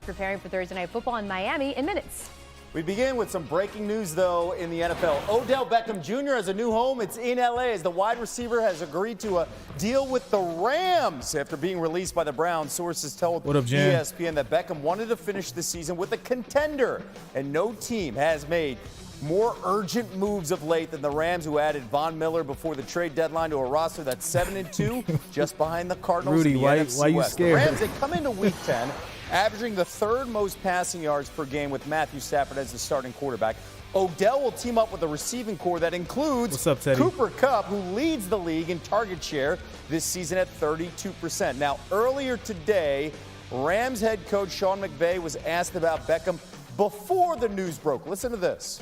Preparing for Thursday Night Football in Miami in minutes. We begin with some breaking news, though, in the NFL. Odell Beckham Jr. has a new home. It's in L.A. as the wide receiver has agreed to a deal with the Rams after being released by the Browns. Sources told ESPN that Beckham wanted to finish the season with a contender, and no team has made more urgent moves of late than the Rams, who added Von Miller before the trade deadline to a roster that's 7-2, just behind the Cardinals. Rudy, in the why NFC you West. scared? The Rams, they come into Week 10. Averaging the third most passing yards per game with Matthew Stafford as the starting quarterback. Odell will team up with a receiving core that includes Cooper Kupp, who leads the league in target share this season at 32%. Now, earlier today, Rams head coach Sean McVay was asked about Beckham before the news broke. Listen to this.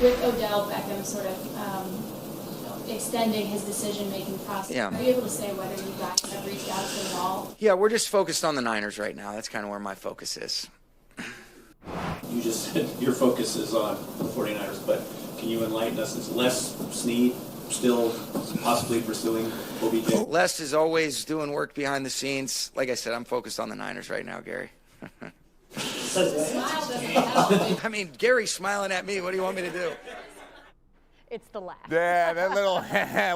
With Odell Beckham sort of extending his decision-making process, are you able to say whether you guys have reached out to him at all? Yeah, we're just focused on the Niners right now. That's kind of where my focus is. You just said your focus is on the 49ers, but can you enlighten us? Is Les Snead still possibly pursuing OBJ? Les is always doing work behind the scenes. Like I said, I'm focused on the Niners right now, Gary. I mean, Gary's smiling at me. What do you want me to do? It's the laugh. Yeah, that little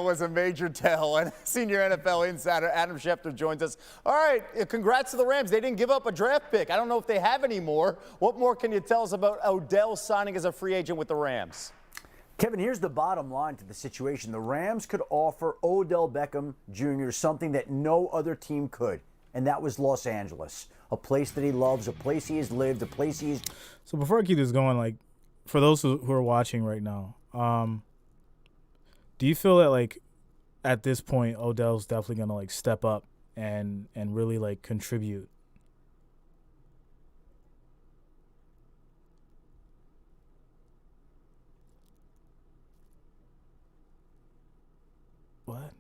was a major tell. And senior NFL insider Adam Schefter joins us. All right, congrats to the Rams. They didn't give up a draft pick. I don't know if they have any more. What more can you tell us about Odell signing as a free agent with the Rams? Kevin, here's the bottom line to the situation. The Rams could offer Odell Beckham Jr. something that no other team could, and that was Los Angeles, a place that he loves, a place he has lived, a place he is. So before I keep this going, like, for those who are watching right now, do you feel that, like, at this point, Odell's definitely going to, like, step up and really, like, contribute? What?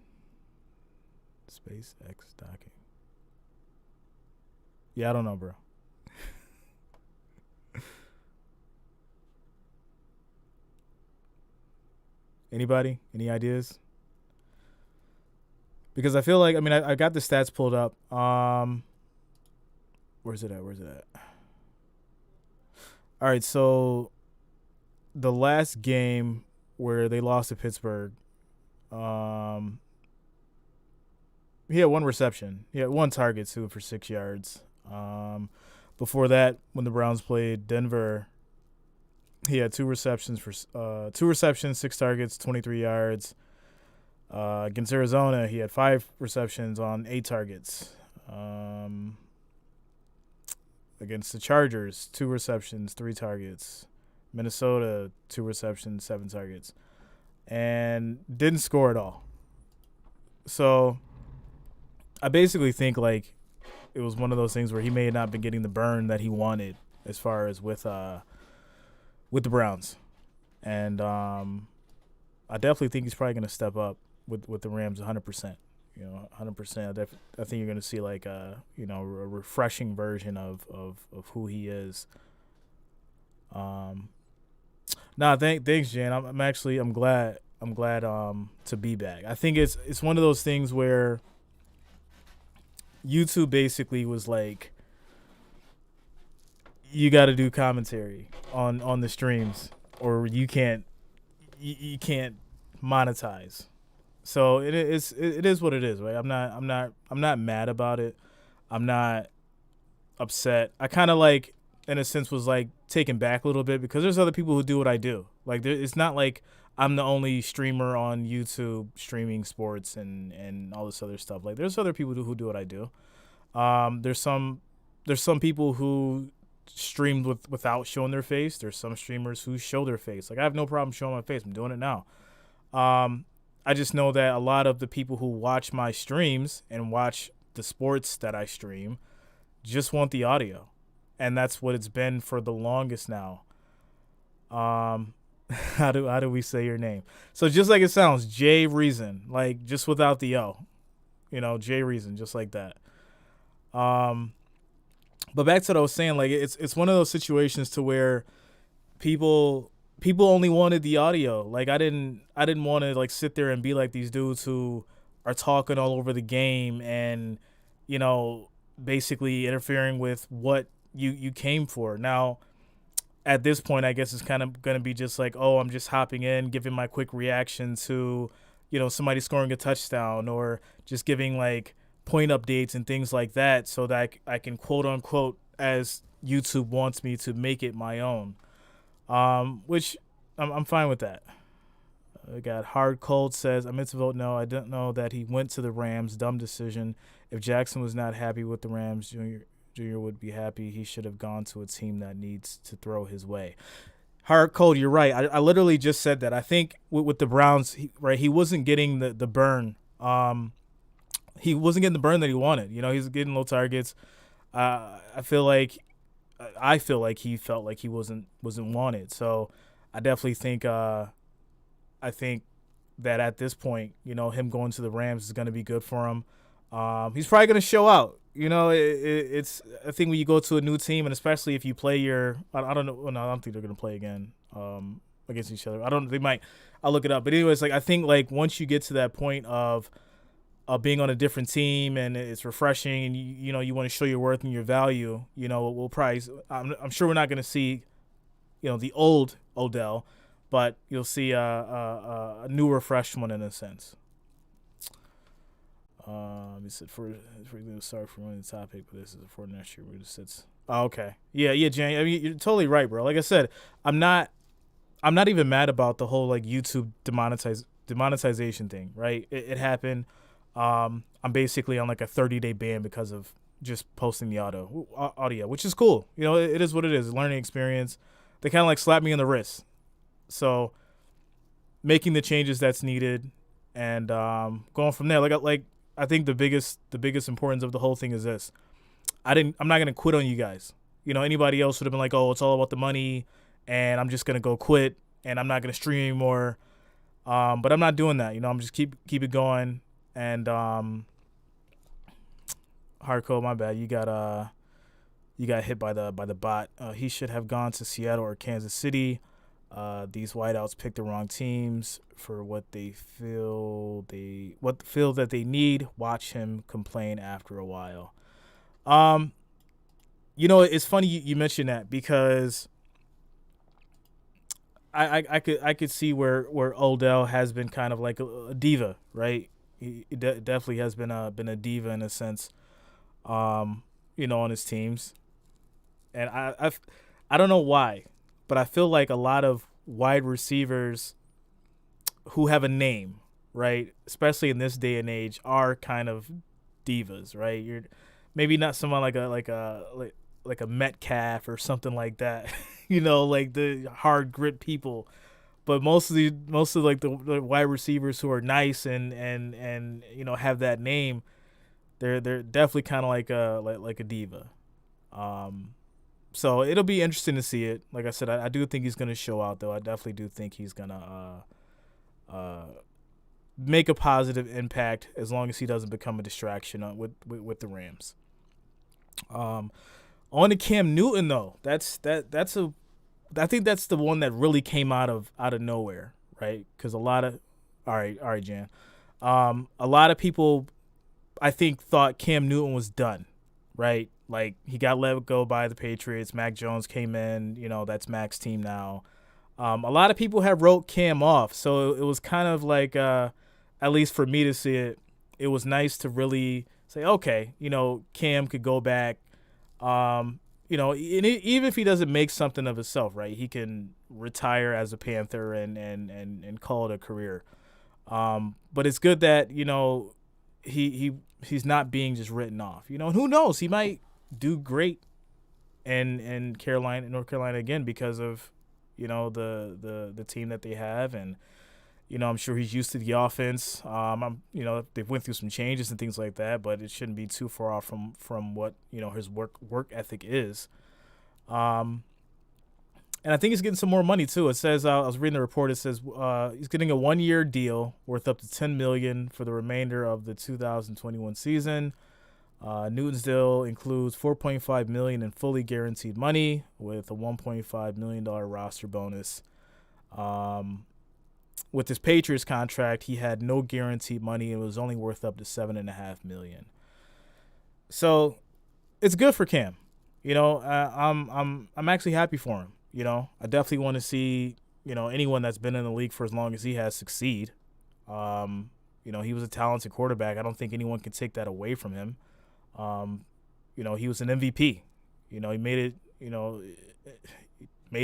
SpaceX docking. Yeah, I don't know, bro. Anybody? Any ideas? Because I feel like, I mean, I got the stats pulled up. Where's it at? All right, so the last game where they lost to Pittsburgh, he had one reception. He had one target, too, for 6 yards. Before that, when the Browns played Denver, he had two receptions, 6 targets, 23 yards. Against Arizona, he had 5 receptions on 8 targets. Against the Chargers, 2 receptions, 3 targets. Minnesota, 2 receptions, 7 targets. And didn't score at all. So I basically think, like, it was one of those things where he may have not been getting the burn that he wanted as far as with the Browns. And I definitely think he's probably going to step up with the Rams 100%. 100%. I think you're going to see, like, a refreshing version of who he is. Thanks, Jan. I'm glad to be back. I think it's one of those things where YouTube basically was like, you got to do commentary on the streams, or you can't monetize. So it is what it is, right? I'm not mad about it. I'm not upset. I kind of, like, in a sense, was, like, taken back a little bit because there's other people who do what I do. Like, it's not like I'm the only streamer on YouTube streaming sports and all this other stuff. Like, there's other people who do what I do. There's some people who streamed without showing their face. There's some streamers who show their face. Like, I have no problem showing my face. I'm doing it now. I just know that a lot of the people who watch my streams and watch the sports that I stream just want the audio. And that's what it's been for the longest now. How do we say your name? So just like it sounds, Jreasn, like, just without the O. Jreasn, just like that. But back to what I was saying, like, it's one of those situations to where people only wanted the audio. Like, I didn't want to, like, sit there and be like these dudes who are talking all over the game and, basically interfering with what you came for. Now, at this point, I guess it's kind of going to be just like, oh, I'm just hopping in, giving my quick reaction to, somebody scoring a touchdown, or just giving like point updates and things like that, so that I can quote unquote, as YouTube wants me to, make it my own. Which I'm fine with that. I got Hard Cold says, I meant to vote no. I didn't know that he went to the Rams. Dumb decision. If Jackson was not happy with the Rams, Junior would be happy. He should have gone to a team that needs to throw his way. Hard Cold, you're right. I literally just said that. I think with the Browns, he wasn't getting the burn. He wasn't getting the burn that he wanted. He was getting low targets. I feel like he felt like he wasn't wanted. So I definitely think I think that at this point, him going to the Rams is going to be good for him. He's probably going to show out. It's I think when you go to a new team, and especially if you play I don't know. Well, no, I don't think they're going to play again against each other. They might. I'll look it up. But anyways, I think once you get to that point of being on a different team and it's refreshing, and you want to show your worth and your value, we'll probably. I'm sure we're not going to see, the old Odell, but you'll see a new, refreshed one in a sense. He said sorry for running the topic, but this is for next year. Okay. Yeah, Jan. I mean, you're totally right, bro. Like I said, I'm not even mad about the whole YouTube demonetization thing, right? It happened. I'm basically on a 30-day ban because of just posting the audio, which is cool. It is what it is. A learning experience. They kind of slapped me on the wrist. So making the changes that's needed and going from there. I think the biggest importance of the whole thing is this. I'm not gonna quit on you guys. Anybody else would have been like, oh, it's all about the money, and I'm just gonna go quit and I'm not gonna stream anymore. But I'm not doing that. I'm just keep it going. And Hardcore, my bad. You got hit by the bot. He should have gone to Seattle or Kansas City. These wideouts pick the wrong teams for what they feel that they need. Watch him complain after a while. It's funny you mentioned that, because I could see where Odell has been kind of like a diva, right? He definitely has been a diva in a sense, on his teams, and I don't know why, but I feel like a lot of wide receivers who have a name, right, especially in this day and age, are kind of divas, right? You're maybe not someone like a Metcalf or something like that, like the hard grit people. But most of the wide receivers who are nice and have that name, they're definitely kind of like a diva. So it'll be interesting to see it. Like I said, I do think he's going to show out, though. I definitely do think he's going to make a positive impact, as long as he doesn't become a distraction with the Rams. On to Cam Newton, though. I think that's the one that really came out of nowhere, right? Because all right, Jan. A lot of people, I think, thought Cam Newton was done, right? He got let go by the Patriots. Mac Jones came in, that's Mac's team now. A lot of people have wrote Cam off, so it was kind of at least for me to see it, it was nice to really say, okay, Cam could go back. Even if he doesn't make something of himself, right, he can retire as a Panther and call it a career. But it's good that, he's not being just written off. And who knows, he might do great in North Carolina again, because of, the team that they have, and I'm sure he's used to the offense. They've went through some changes and things like that, but it shouldn't be too far off from what his work ethic is. And I think he's getting some more money too. It says I was reading the report. It says he's getting a 1-year deal worth up to $10 million for the remainder of the 2021 season. Newton's deal includes $4.5 million in fully guaranteed money with a $1.5 million roster bonus. With his Patriots contract, he had no guaranteed money. It was only worth up to $7.5 million. So it's good for Cam. I'm actually happy for him. I definitely want to see anyone that's been in the league for as long as he has succeed. He was a talented quarterback. I don't think anyone can take that away from him. He was an MVP. He made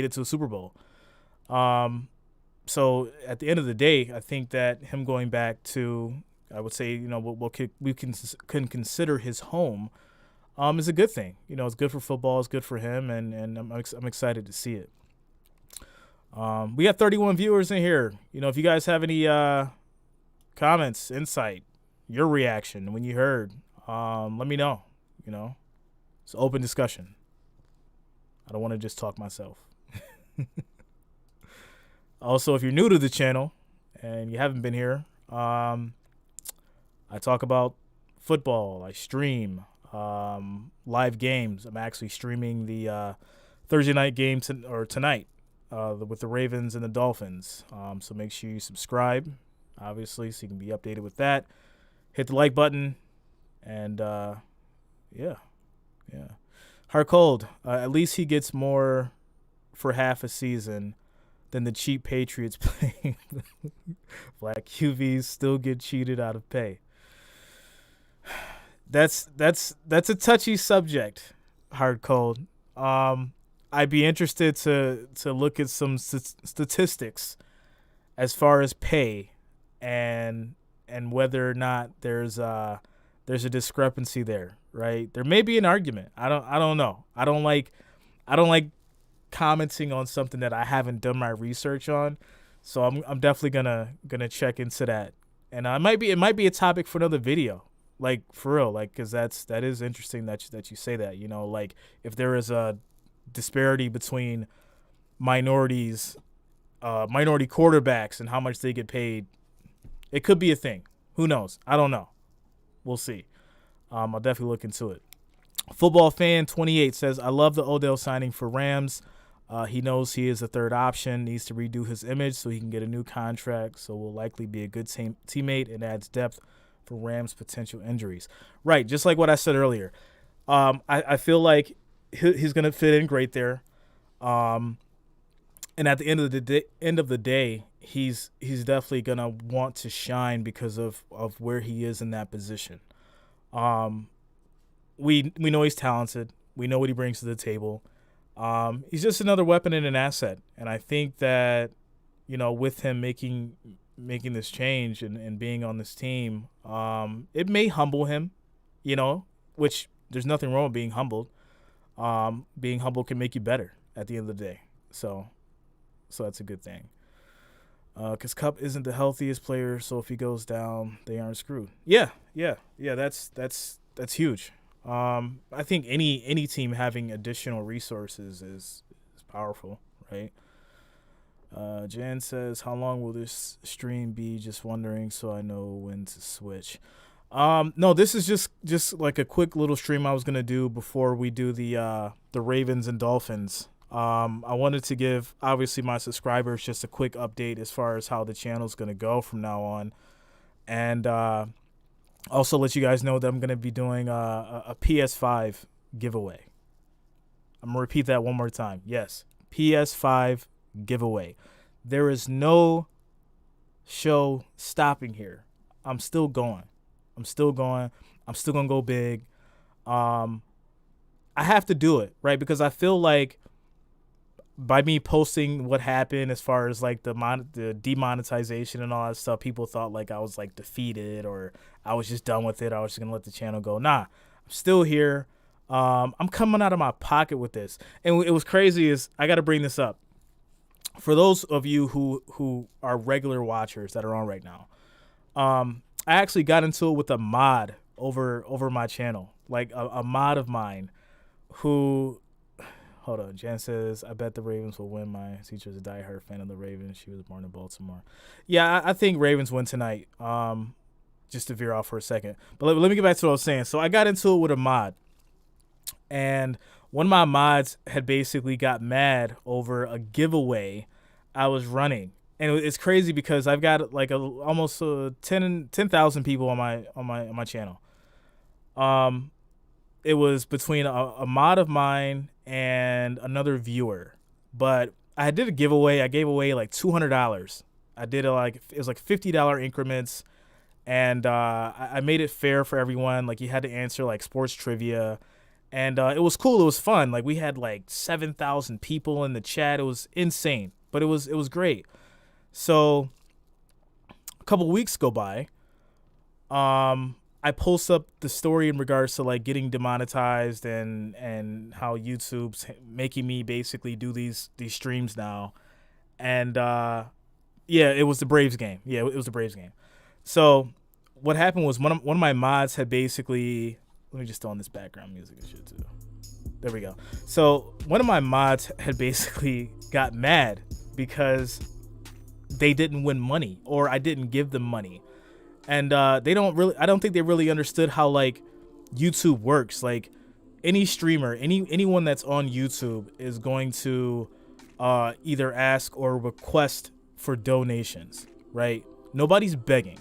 it to a Super Bowl. So at the end of the day, I think that him going back to, I would say, what we can consider his home, is a good thing. It's good for football. It's good for him, and I'm excited to see it. We got 31 viewers in here. If you guys have any comments, insight, your reaction when you heard, let me know. It's an open discussion. I don't want to just talk myself. Also, if you're new to the channel and you haven't been here, I talk about football. I stream live games. I'm actually streaming the Thursday night game tonight with the Ravens and the Dolphins. So make sure you subscribe, obviously, so you can be updated with that. Hit the like button, and yeah. Hard cold. At least he gets more for half a season than the cheap Patriots playing. Black QBs still get cheated out of pay. That's a touchy subject, hard cold. I'd be interested to look at some statistics as far as pay and whether or not there's a discrepancy there, right? There may be an argument. I don't know. I don't like commenting on something that I haven't done my research on. So I'm definitely gonna check into that. And it might be a topic for another video. Like, for real, like, because that is interesting that you say that. Like, if there is a disparity between minority quarterbacks and how much they get paid, it could be a thing. Who knows? I don't know. We'll see. I'll definitely look into it. Football fan 28 says, I love the Odell signing for Rams. He knows he is a third option, needs to redo his image so he can get a new contract, so will likely be a good teammate and adds depth for Rams' potential injuries. Right, just like what I said earlier. I feel like he's going to fit in great there. And at the end of the day, he's definitely going to want to shine because of where he is in that position. We know he's talented. We know what he brings to the table. He's just another weapon and an asset. And I think that, with him making this change and being on this team, it may humble him, which there's nothing wrong with being humbled. Being humble can make you better at the end of the day. So that's a good thing. Because Kupp isn't the healthiest player, so if he goes down, they aren't screwed. Yeah. That's huge. I think any team having additional resources is powerful, right? Jan says, how long will this stream be? Just wondering, so I know when to switch. No, this is just like a quick little stream I was gonna do before we do the Ravens and Dolphins. I wanted to give obviously my subscribers just a quick update as far as how the channel's gonna go from now on, and also let you guys know that I'm gonna be doing a PS5 giveaway. I'm gonna repeat that one more time. Yes, PS5 giveaway. There is no show stopping here. I'm still going. I'm still going to go big. I have to do it, right? Because I feel like by me posting what happened as far as like the demonetization and all that stuff, people thought like I was like defeated or I was just done with it. I was just going to let the channel go. Nah, I'm still here. I'm coming out of my pocket with this. And it was crazy is I got to bring this up. For those of you who are regular watchers that are on right now, I actually got into it with a mod over my channel, like a mod of mine who, hold on, Jan says, I bet the Ravens will win. My teacher's a diehard fan of the Ravens. She was born in Baltimore. Yeah, I think Ravens win tonight, just to veer off for a second. But let me get back to what I was saying. So I got into it with a mod, and one of my mods had basically got mad over a giveaway I was running. And it's crazy because I've got like almost 10,000 people on my channel. it was between a mod of mine and another viewer. But I did a giveaway. I gave away like $200. I did it was like $50 increments, and I made it fair for everyone. Like, you had to answer like sports trivia, and it was cool. It was fun. Like, we had like 7,000 people in the chat. It was insane, but it was great. So a couple weeks go by. I post up the story in regards to like getting demonetized and how YouTube's making me basically do these streams now. And yeah, it was the Braves game. Yeah, it was the Braves game. So what happened was one of my mods had basically, let me just throw on this background music and shit too. There we go. So one of my mods had basically got mad because they didn't win money, or I didn't give them money. And I don't think they really understood how like YouTube works. Like, any streamer, anyone that's on YouTube is going to either ask or request for donations, right? Nobody's begging.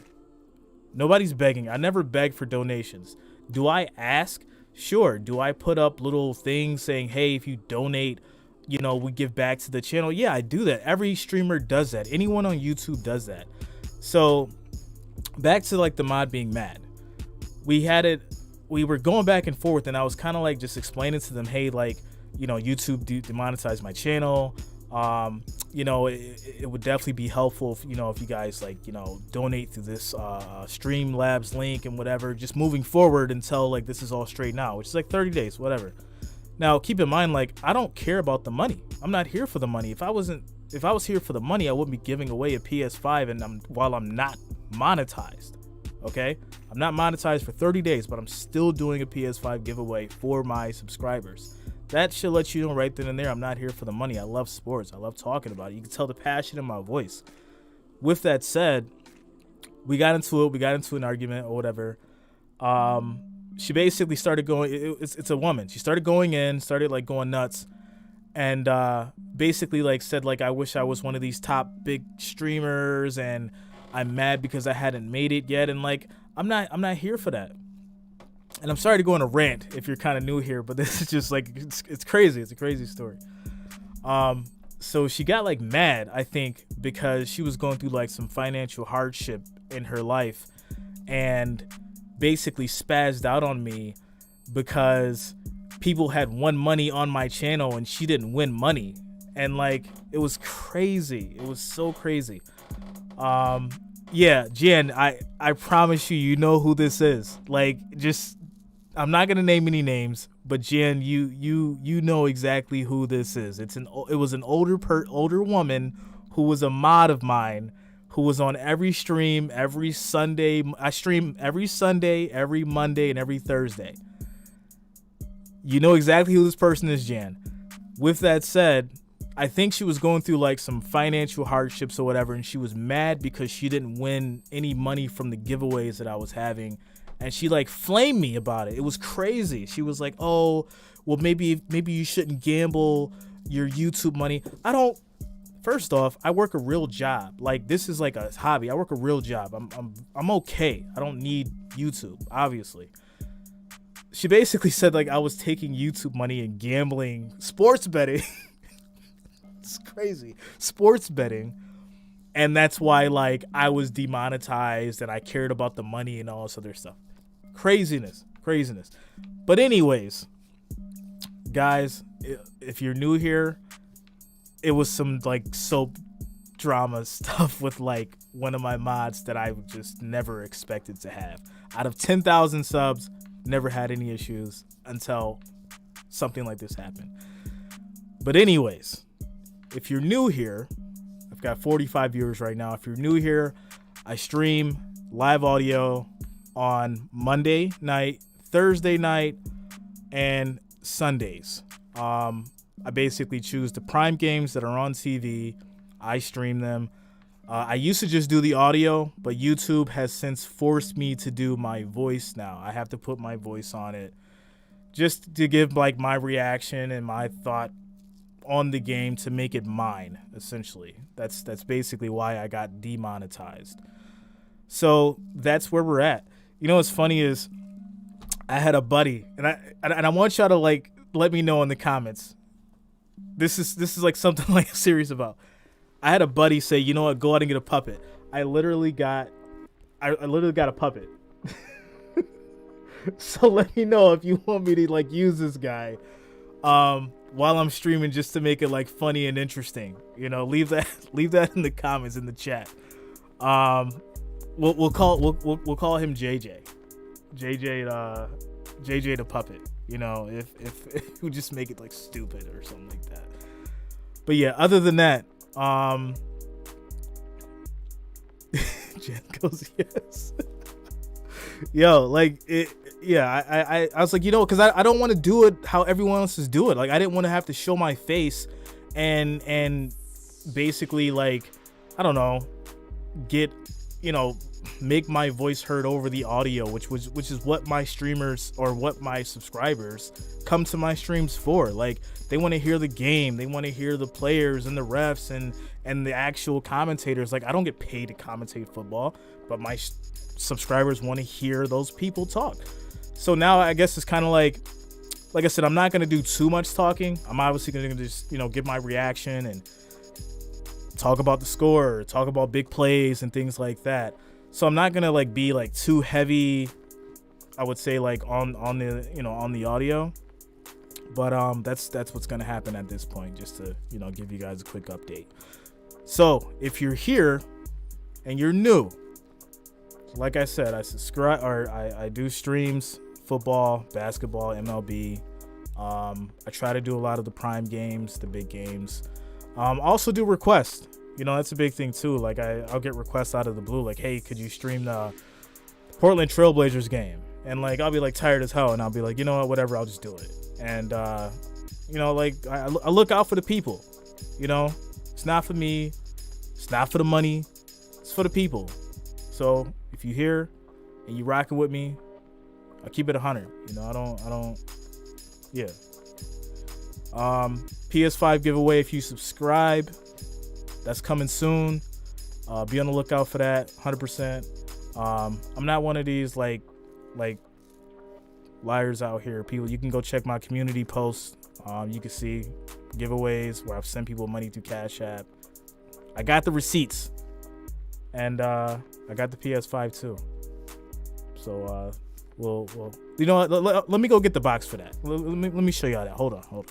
I never beg for donations. Do I ask? Sure. Do I put up little things saying, hey, if you donate, we give back to the channel? Yeah, I do that. Every streamer does that. Anyone on YouTube does that. So back to like the mod being mad. We were going back and forth, and I was kind of like just explaining to them, hey, like, YouTube demonetized my channel. It would definitely be helpful if you guys like, donate through this Streamlabs link and whatever, just moving forward until like this is all straightened out, which is like 30 days, whatever. Now, keep in mind, like, I don't care about the money. I'm not here for the money. If I was here for the money, I wouldn't be giving away a PS5 while I'm not monetized. Okay? I'm not monetized for 30 days, but I'm still doing a PS5 giveaway for my subscribers. That should let you know right then and there, I'm not here for the money. I love sports. I love talking about it. You can tell the passion in my voice. With that said, we got into it. We got into an argument or whatever. She basically started going, it's a woman. She started going like going nuts. And basically like said like, I wish I was one of these top big streamers, and I'm mad because I hadn't made it yet. And like, I'm not here for that. And I'm sorry to go on a rant if you're kind of new here, but this is just like, it's crazy. It's a crazy story. So she got like mad, I think, because she was going through like some financial hardship in her life, and basically spazzed out on me because people had won money on my channel and she didn't win money. And like, it was crazy. It was so crazy. Yeah, Jen, I promise you know who this is. Like, just, I'm not gonna name any names, but Jen, you know exactly who this is. It was an older woman who was a mod of mine, who was on every stream every Sunday. I stream every Sunday, every Monday, and every Thursday. You know exactly who this person is, Jan. With that said, I think she was going through like some financial hardships or whatever, and she was mad because she didn't win any money from the giveaways that I was having, and she like flamed me about it. It was crazy. She was like, "Oh, well, maybe you shouldn't gamble your YouTube money." First off, I work a real job. Like, this is like a hobby. I work a real job. I'm okay. I don't need YouTube, obviously. She basically said like I was taking YouTube money and gambling, sports betting. It's crazy. Sports betting. And that's why like I was demonetized and I cared about the money and all this other stuff. Craziness. But anyways, guys, if you're new here, it was some like soap drama stuff with like one of my mods that I just never expected to have. Out of 10,000 subs, never had any issues until something like this happened. But anyways, if you're new here, I've got 45 viewers right now. If you're new here, I stream live audio on Monday night, Thursday night, and Sundays. I basically choose the prime games that are on TV. I stream them. I used to just do the audio, but YouTube has since forced me to do my voice now. I have to put my voice on it just to give like my reaction and my thought on the game to make it mine, essentially. That's basically why I got demonetized. So that's where we're at. You know what's funny is I had a buddy, and I want y'all to like let me know in the comments. This is like something like serious about. I had a buddy say, you know what, go out and get a puppet. I literally got a puppet. So let me know if you want me to like use this guy while I'm streaming, just to make it like funny and interesting. You know, leave that in the comments, in the chat. We'll call him JJ. JJ the puppet. You know, if we just make it like stupid or something like that. But yeah, other than that, Jen goes yes. Yo, like it. Yeah, I was like, you know, because I don't want to do it how everyone else is doing. Like, I didn't want to have to show my face and basically, like, I don't know, get, you know, make my voice heard over the audio, which is what my streamers or what my subscribers come to my streams for. Like, they want to hear the game, they want to hear the players and the refs and the actual commentators. Like, I don't get paid to commentate football, but my subscribers want to hear those people talk. So now I guess it's kind of like I said, I'm not going to do too much talking. I'm obviously going to just, you know, give my reaction and talk about the score, talk about big plays and things like that. So I'm not going to like be like too heavy, I would say, like on the, you know, on the audio. But that's what's going to happen at this point, just to, you know, give you guys a quick update. So if you're here and you're new, like I said, I subscribe, or I do streams, football, basketball, MLB. I try to do a lot of the prime games, the big games. Also do requests. You know, that's a big thing too. Like I'll get requests out of the blue, like, hey, could you stream the Portland Trailblazers game? And like, I'll be like tired as hell, and I'll be like, you know what, whatever, I'll just do it. And you know, like I look out for the people. You know, it's not for me, it's not for the money, it's for the people. So if you're here and you rocking with me, I'll keep it 100. You know, I don't. Yeah. PS5 giveaway if you subscribe. That's coming soon. Be on the lookout for that. 100%. I'm not one of these like liars out here. People, you can go check my community posts. You can see giveaways where I've sent people money through Cashapp. I got the receipts, and I got the PS5 too. So we'll you know what? Let me go get the box for that. Let me show y'all that. Hold on.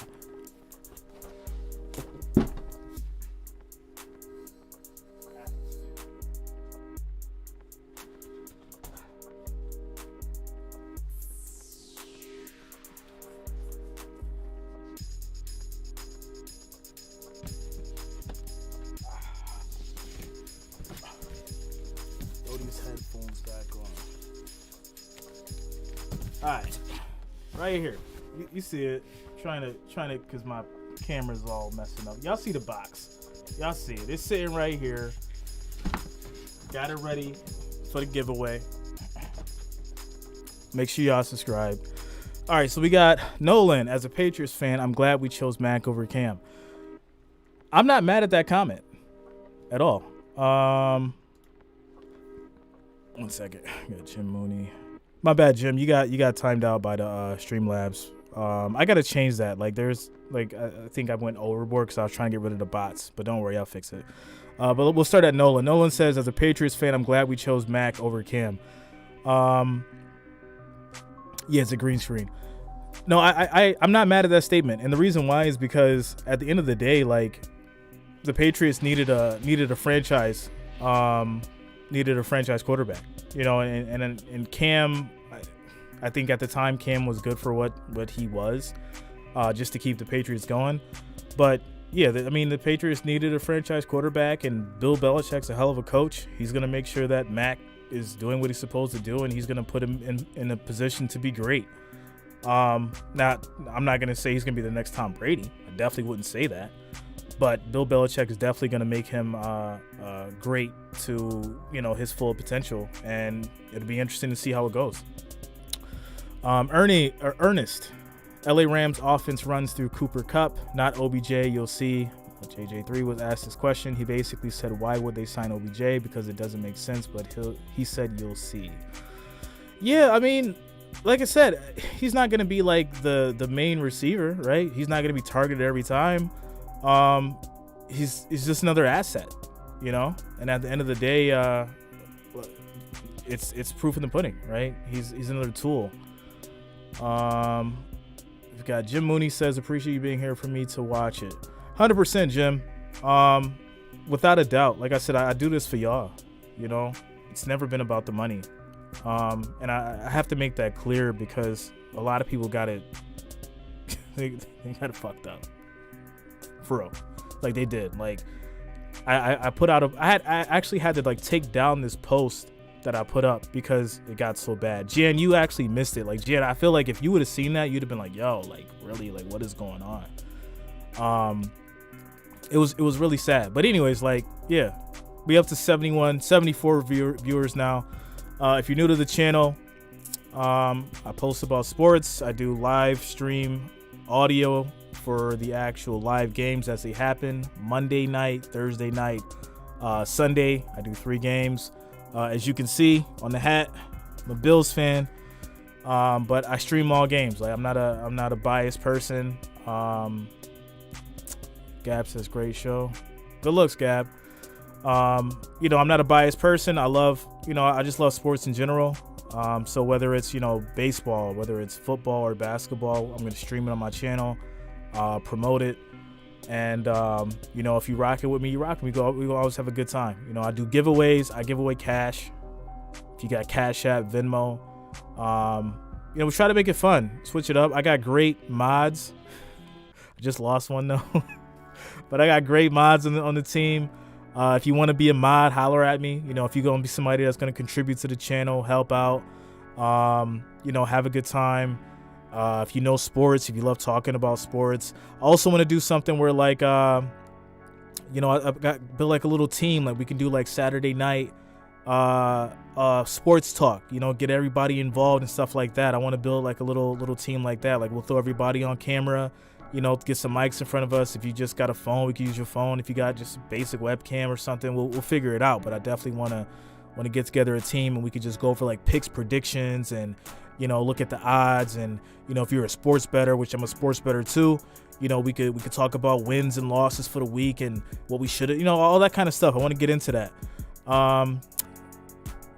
Throw these headphones back on. Alright, right here. You see it. Trying to, cause my camera's all messing up. Y'all see the box? Y'all see it? It's sitting right here. Got it ready for the giveaway. Make sure y'all subscribe. All right, so we got Nolan. As a Patriots fan, I'm glad we chose Mac over Cam. I'm not mad at that comment at all. 1 second. I got Jim Mooney. My bad, Jim. You got timed out by the Streamlabs. I gotta change that. Like, there's like I think I went overboard because I was trying to get rid of the bots. But don't worry, I'll fix it. But we'll start at Nolan. Nolan says, as a Patriots fan, I'm glad we chose Mac over Cam. Yeah, it's a green screen. No, I'm not mad at that statement, and the reason why is because at the end of the day, like, the Patriots needed a franchise quarterback, you know, and Cam, I think at the time Cam was good for what he was, just to keep the Patriots going. But yeah, the Patriots needed a franchise quarterback, and Bill Belichick's a hell of a coach. He's gonna make sure that Mac is doing what he's supposed to do, and he's gonna put him in a position to be great. Now, I'm not gonna say he's gonna be the next Tom Brady. I definitely wouldn't say that. But Bill Belichick is definitely going to make him great to, you know, his full potential, and it'll be interesting to see how it goes. Ernest, LA Rams offense runs through Cooper Kupp, not OBJ. You'll see. JJ3 was asked this question. He basically said, why would they sign OBJ? Because it doesn't make sense. But he said, you'll see. Yeah, I mean, like I said, he's not going to be like the main receiver, right? He's not going to be targeted every time. He's just another asset, you know? And at the end of the day, it's proof in the pudding, right? He's another tool. We've got Jim Mooney says, appreciate you being here for me to watch it. 100%, Jim. Without a doubt. Like I said, I do this for y'all, you know? It's never been about the money. And I have to make that clear because a lot of people got it they got it fucked up. For real. Like they did. Like I put out I actually had to like take down this post that I put up because it got so bad. Jan, you actually missed it. Like Jan, I feel like if you would have seen that, you'd have been like, yo, like really, like what is going on? It was really sad. But anyways, like, yeah, we up to 74 viewers now. If you're new to the channel, I post about sports. I do live stream audio for the actual live games as they happen. Monday night, Thursday night, Sunday, I do 3 games. As you can see on the hat, I'm a Bills fan, but I stream all games. Like I'm not a biased person. Gab says great show. Good looks, Gab. You know, I'm not a biased person. I just love sports in general. So whether it's, you know, baseball, whether it's football or basketball, I'm going to stream it on my channel, promote it. And, you know, if you rock it with me, you rock it. We always have a good time. You know, I do giveaways. I give away cash. If you got Cashapp, Venmo, you know, we try to make it fun. Switch it up. I got great mods. I just lost one though. But I got great mods on the team. If you want to be a mod, holler at me. You know, if you're going to be somebody that's going to contribute to the channel, help out, you know, have a good time. If you know sports, if you love talking about sports. I also want to do something where like, you know, I've got build like a little team. Like we can do like Saturday night sports talk, you know, get everybody involved and stuff like that. I want to build like a little team like that. Like we'll throw everybody on camera, you know, get some mics in front of us. If you just got a phone, we can use your phone. If you got just a basic webcam or something, we'll figure it out. But I definitely want to get together a team and we could just go for like picks, predictions, and, you know, look at the odds. And, you know, if you're a sports bettor, which I'm a sports bettor too, you know, we could talk about wins and losses for the week and what we should have, you know, all that kind of stuff. I want to get into that.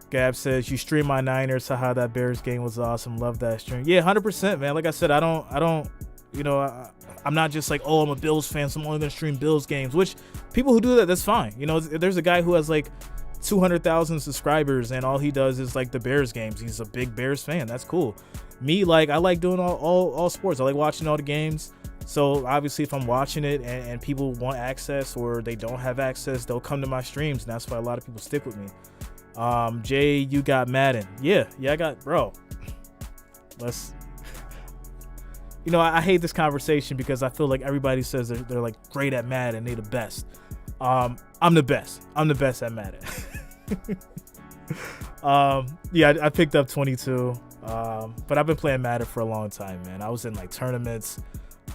Gab says, you stream my Niners. Haha, that Bears game was awesome. Love that stream. Yeah, 100%, man. Like I said, I don't, you know, I'm not just like, oh, I'm a Bills fan, so I'm only going to stream Bills games, which people who do that, that's fine. You know, there's a guy who has like 200,000 subscribers and all he does is like the Bears games. He's a big Bears fan. That's cool. Me, like, I like doing all sports. I like watching all the games. So obviously if I'm watching it and people want access or they don't have access, they'll come to my streams. And that's why a lot of people stick with me. Jay, you got Madden. Yeah, I got, bro. You know, I hate this conversation because I feel like everybody says they're like great at Madden. They're the best. I'm the best. I'm the best at Madden. Yeah, I picked up 22. But I've been playing Madden for a long time, man. I was in like tournaments.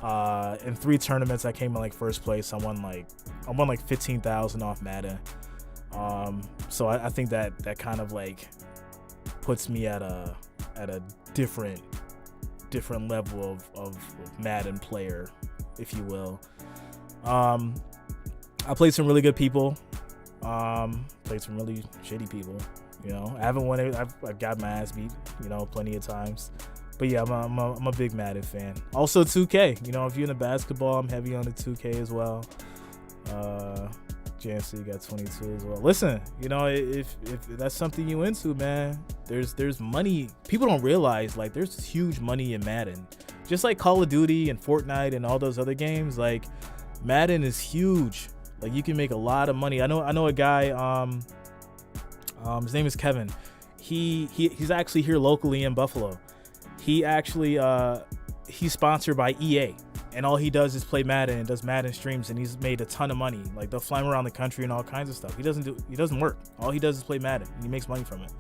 In 3 tournaments, I came in like first place. I won like 15,000 off Madden. So I think that kind of like puts me at a different level of Madden player, if you will. I played some really good people. Played some really shitty people. You know, I haven't won it. I've got my ass beat, you know, plenty of times. But yeah, I'm a big Madden fan. Also 2K. You know, if you're into basketball, I'm heavy on the 2K as well. JMC got 22 as well. Listen, you know, if that's something you into, man, there's money. People don't realize, like, there's huge money in Madden. Just like Call of Duty and Fortnite and all those other games, like, Madden is huge. Like, you can make a lot of money. I know a guy, his name is Kevin. He's actually here locally in Buffalo. He actually he's sponsored by EA, and all he does is play Madden and does Madden streams, and he's made a ton of money. Like, they'll fly him around the country and all kinds of stuff. He doesn't work. All he does is play Madden, and he makes money from it.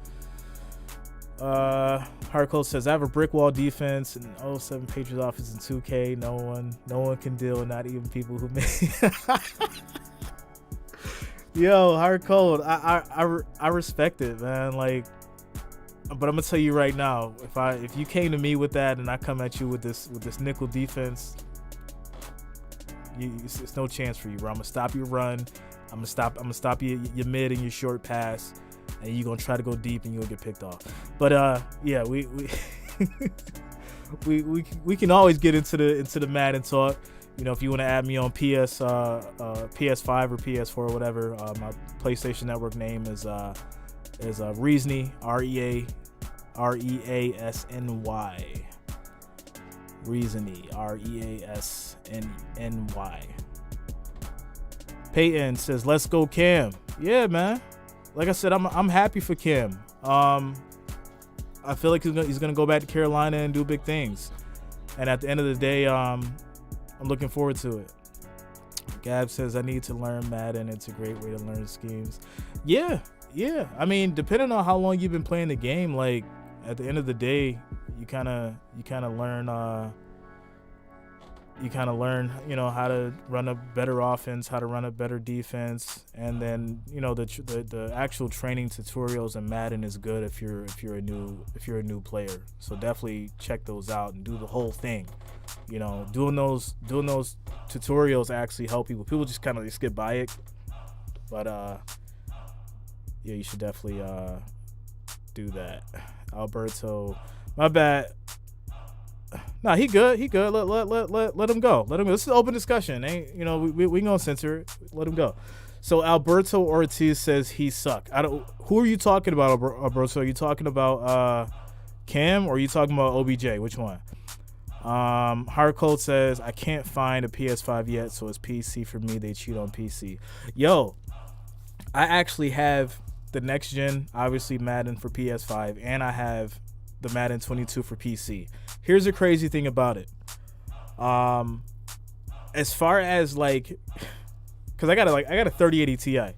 Hardcore says, I have a brick wall defense and 07 Patriots offense in 2K. No one can deal, not even people who make Yo, hard cold. I respect it, man. Like, I'm gonna tell you right now, if you came to me with that and I come at you with this nickel defense, it's no chance for you, bro. I'm gonna stop your run. I'm gonna stop your mid and your short pass, and you're gonna try to go deep and you'll get picked off. But yeah, we we can always get into the Madden talk. You know, if you want to add me on PS5 or PS4 or whatever, my PlayStation Network name is Jreasn, Reasny. Jreasny, Reasny. Peyton says, "Let's go, Cam." Yeah, man. Like I said, I'm happy for Cam. I feel like he's gonna go back to Carolina and do big things. And at the end of the day, I'm looking forward to it. Gab says, "I need to learn Madden. It's a great way to learn schemes." Yeah. I mean, depending on how long you've been playing the game, like at the end of the day, you kind of learn. You kind of learn, you know, how to run a better offense, how to run a better defense, and then, you know, the actual training tutorials in Madden is good if you're a new player. So definitely check those out and do the whole thing. You know, doing those tutorials actually help people. People just kind of skip by it, but yeah, you should definitely do that. Alberto, my bad. Nah, he good. Let him go. This is an open discussion. You know, we gonna censor it. Let him go. So Alberto Ortiz says he suck. Who are you talking about, Alberto? Are you talking about Cam or are you talking about OBJ? Which one? Hardcold says, "I can't find a PS5 yet, so it's PC for me. They cheat on PC." Yo, I actually have the next gen, obviously Madden for PS5, and I have the Madden 22 for PC. Here's the crazy thing about it. As far as like, cause I got a 3080 Ti,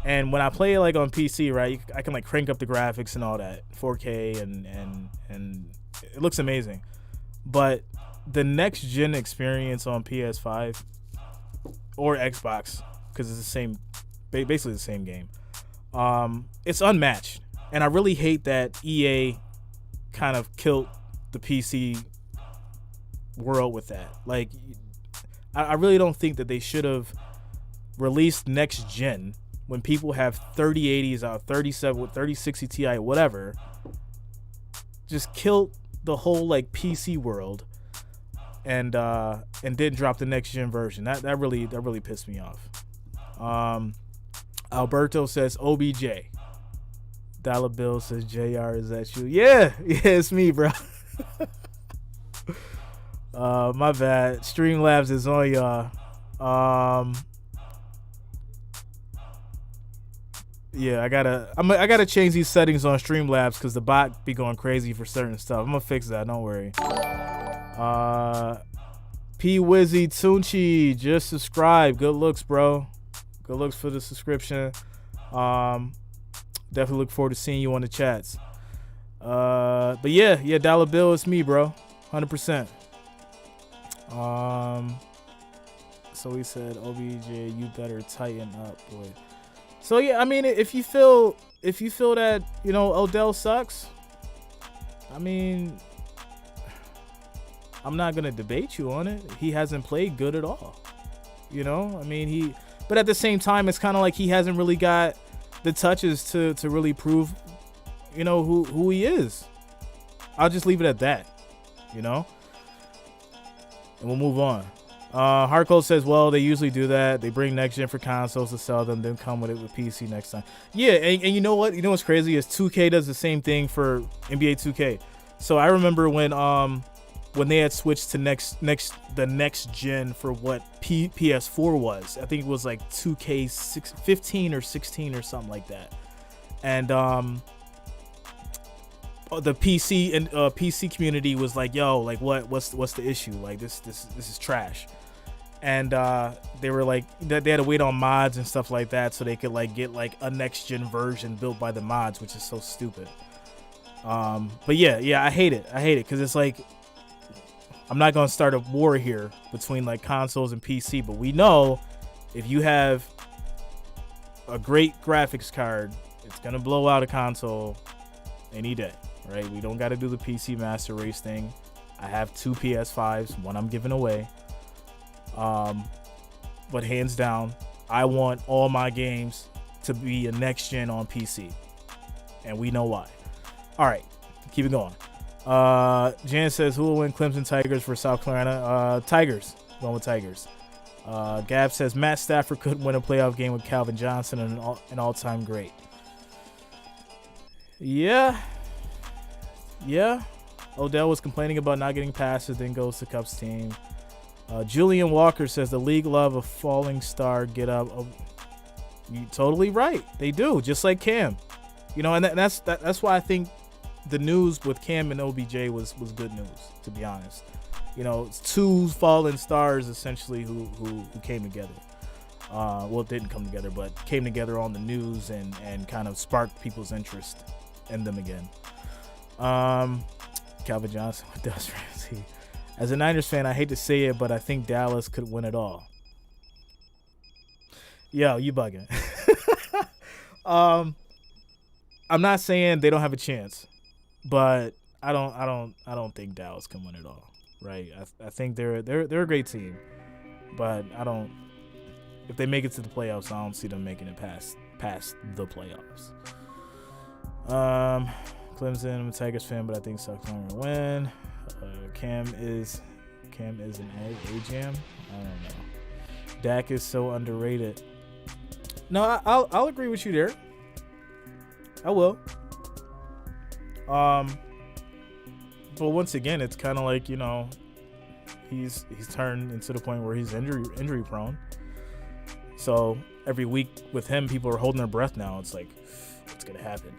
and when I play it like on PC, right, I can like crank up the graphics and all that, 4K, and it looks amazing. But the next gen experience on PS5 or Xbox, cause it's the same, basically the same game. It's unmatched, and I really hate that EA kind of killed the PC world with that. Like, I really don't think that they should have released next gen when people have 3080s out, 3060 Ti, whatever. Just killed the whole like PC world, and didn't drop the next gen version. That really pissed me off. Alberto says OBJ. Dollar Bill says, "JR, is that you?" Yeah, it's me, bro. My bad. Streamlabs is on y'all. Yeah, I gotta change these settings on Streamlabs because the bot be going crazy for certain stuff. I'm gonna fix that. Don't worry. P Wizzy Tunchi just subscribe. Good looks, bro. Good looks for the subscription. Definitely look forward to seeing you on the chats. But yeah, Dollar Bill, it's me, bro. 100%. So he said, OBJ, you better tighten up, boy. So yeah, I mean, if you feel that, you know, Odell sucks, I mean, I'm not gonna debate you on it. He hasn't played good at all. You know, I mean, but at the same time, it's kind of like he hasn't really got the touches to really prove, you know, who he is. I'll just leave it at that, you know, and we'll move on. Hardcore says, well, they usually do that. They bring next gen for consoles to sell them, then come with it with PC next time. Yeah, and you know what? You know what's crazy is 2K does the same thing for NBA 2K. So I remember when they had switched to the next gen for what PS4 was. I think it was like 2K15 or 16 or something like that. And the PC community was like, yo, like what's the issue? Like this is trash. And they were like, they had to wait on mods and stuff like that so they could like get like a next gen version built by the mods, which is so stupid. But yeah, I hate it because it's like, I'm not going to start a war here between like consoles and PC, but we know if you have a great graphics card, it's going to blow out a console any day, right? We don't got to do the PC Master Race thing. I have 2 PS5s, one I'm giving away. But hands down, I want all my games to be a next gen on PC. And we know why. All right, keep it going. Jan says, who will win Clemson Tigers for South Carolina? Tigers. Going with Tigers. Gab says, Matt Stafford could win a playoff game with Calvin Johnson, an all-time great. Yeah. Odell was complaining about not getting passes, then goes to Cup's team. Julian Walker says, the league love a falling star get up. Oh, you're totally right. They do, just like Cam. And that's why I think the news with Cam and OBJ was good news, to be honest. It's 2 fallen stars essentially who came together. Well, it didn't come together, but came together on the news and kind of sparked people's interest in them again. Calvin Johnson with Dust Ramsey. As a Niners fan, I hate to say it, but I think Dallas could win it all. Yo, you bugging. I'm not saying they don't have a chance, but I don't think Dallas can win it all. Right? I think they're a great team, but if they make it to the playoffs, I don't see them making it past the playoffs. Clemson, I'm a Tigers fan, but I think Sox are gonna win. Cam is an A-Jam. I don't know. Dak is so underrated. No, I'll agree with you there. I will. But once again, it's kind of like, he's turned into the point where he's injury prone. So every week with him, people are holding their breath now. It's like, what's gonna happen?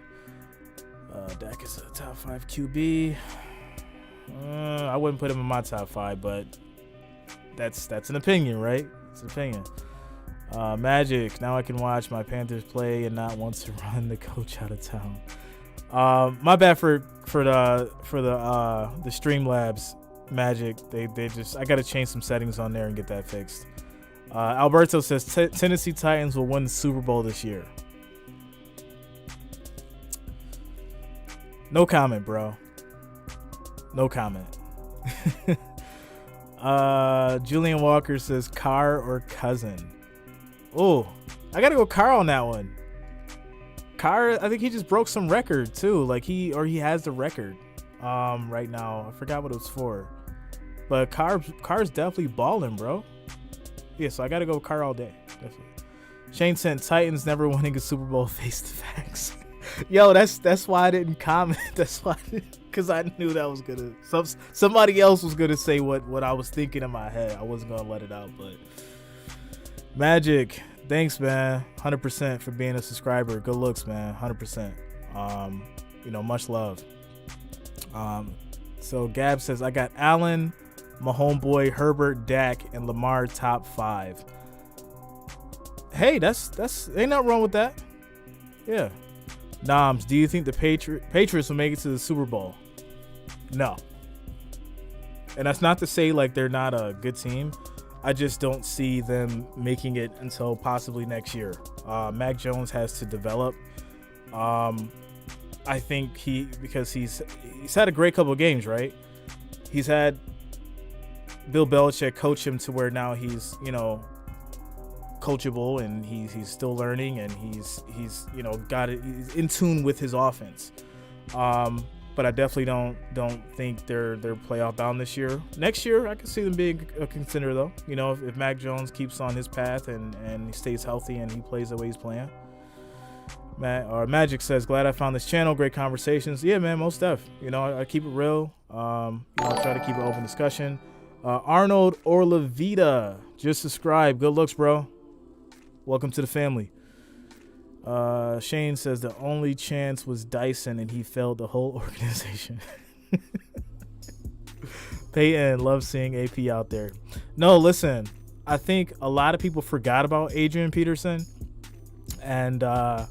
Dak is a top 5 QB. I wouldn't put him in my top 5, but that's an opinion, right? It's an opinion. Magic. Now I can watch my Panthers play and not want to run the coach out of town. My bad for the Streamlabs Magic. They just, I got to change some settings on there and get that fixed. Alberto says Tennessee Titans will win the Super Bowl this year. No comment, bro. No comment. Julian Walker says Carr or Cousin. Oh, I gotta go Carr on that one. Carr, I think he just broke some record too. Like he has the record right now. I forgot what it was for. But Carr's definitely balling, bro. Yeah, so I gotta go Carr all day. Definitely. Shane sent Titans never winning a Super Bowl face to facts. Yo, that's why I didn't comment. That's why, because I knew that was gonna somebody else was gonna say what I was thinking in my head. I wasn't gonna let it out, but Magic, thanks, man. 100% for being a subscriber. Good looks, man. 100%. Much love. So Gab says I got Allen, my homeboy Herbert, Dak, and Lamar top 5. Hey, that's ain't nothing wrong with that. Yeah. Noms, do you think the Patriots will make it to the Super Bowl? No. And that's not to say like they're not a good team. I just don't see them making it until possibly next year. Mac Jones has to develop. I think because he's had a great couple of games, right? He's had Bill Belichick coach him to where now he's, coachable and he's still learning and he's got it. He's in tune with his offense. But I definitely don't think they're playoff bound this year. Next year, I can see them being a contender though. If Mac Jones keeps on his path and he stays healthy and he plays the way he's playing. Magic says, glad I found this channel. Great conversations. Yeah, man, most def. I keep it real. I try to keep it open discussion. Arnold Orlavita just subscribed. Good looks, bro. Welcome to the family. Shane says the only chance was Dyson and he failed the whole organization. Peyton, love seeing AP out there. No, listen, I think a lot of people forgot about Adrian Peterson. And I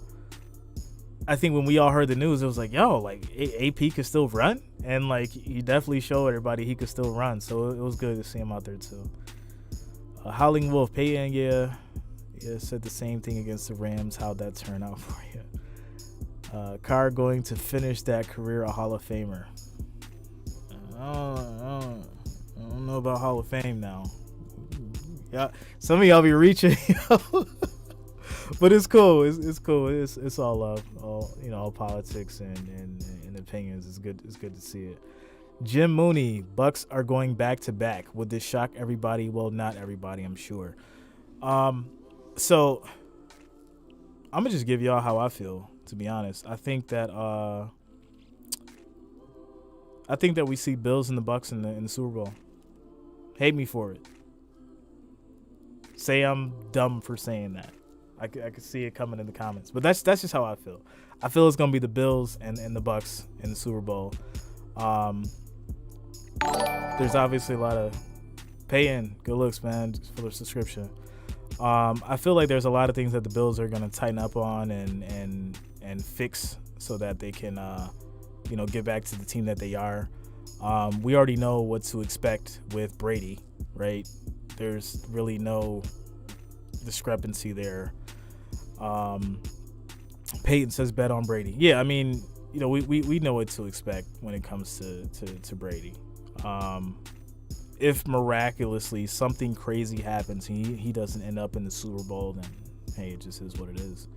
think when we all heard the news, it was like, yo, like AP could still run. And like he definitely showed everybody he could still run. So it was good to see him out there too. Howling Wolf, Peyton, yeah, said the same thing against the Rams. How'd that turn out for you? Carr going to finish that career a Hall of Famer. I don't know about Hall of Fame now. Yeah, some of y'all be reaching, but it's cool. It's cool. It's all love, all politics and opinions. It's good. It's good to see it. Jim Mooney, Bucks are going back to back. Would this shock everybody? Well, not everybody, I'm sure. So I'm gonna just give y'all how I feel. To be honest, I think that we see Bills and the Bucks in the Super Bowl. Hate me for it. Say I'm dumb for saying that. I could see it coming in the comments, but that's just how I feel. I feel it's gonna be the Bills and the Bucks in the Super Bowl. There's obviously a lot of paying. Good looks, man, for the subscription. I feel like there's a lot of things that the Bills are gonna tighten up on and fix so that they can get back to the team that they are. We already know what to expect with Brady, right? There's really no discrepancy there. Peyton says bet on Brady. Yeah, I mean, we know what to expect when it comes to Brady. If miraculously something crazy happens and he doesn't end up in the Super Bowl, then hey, it just is what it is.